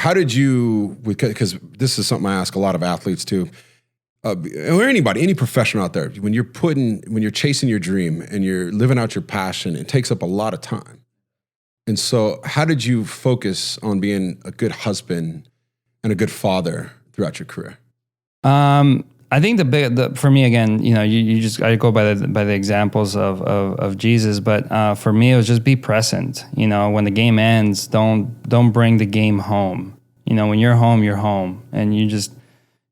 how did you, because this is something I ask a lot of athletes too, or anybody, any professional out there, when you're chasing your dream and you're living out your passion, it takes up a lot of time. And so how did you focus on being a good husband and a good father throughout your career? I think for me, again, I go by the examples of Jesus, but for me, it was just be present. When the game ends, don't bring the game home. When you're home, and you just,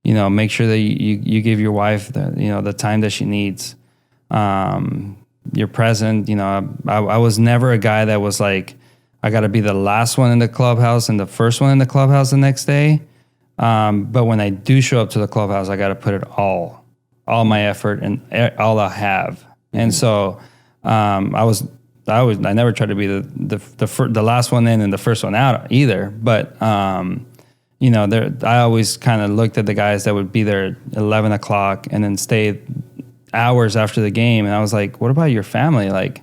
make sure that you give your wife the time that she needs. You're present. I was never a guy that was like, I got to be the last one in the clubhouse and the first one in the clubhouse the next day. But when I do show up to the clubhouse, I got to put it all my effort and all I have. Mm-hmm. And so, I never tried to be the last one in and the first one out either. But, I always kind of looked at the guys that would be there at 11 o'clock and then stay hours after the game. And I was like, what about your family? Like,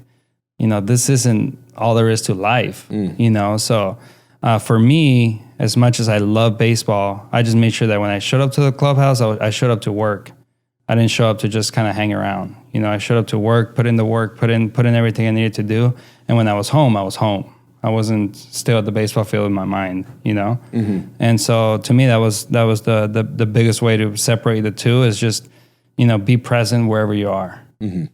this isn't all there is to life, So, for me, as much as I love baseball, I just made sure that when I showed up to the clubhouse, I showed up to work. I didn't show up to just kind of hang around. I showed up to work, put in the work, put in everything I needed to do. And when I was home, I was home. I wasn't still at the baseball field in my mind, Mm-hmm. And so to me, that was the biggest way to separate the two is just, be present wherever you are. Mm-hmm.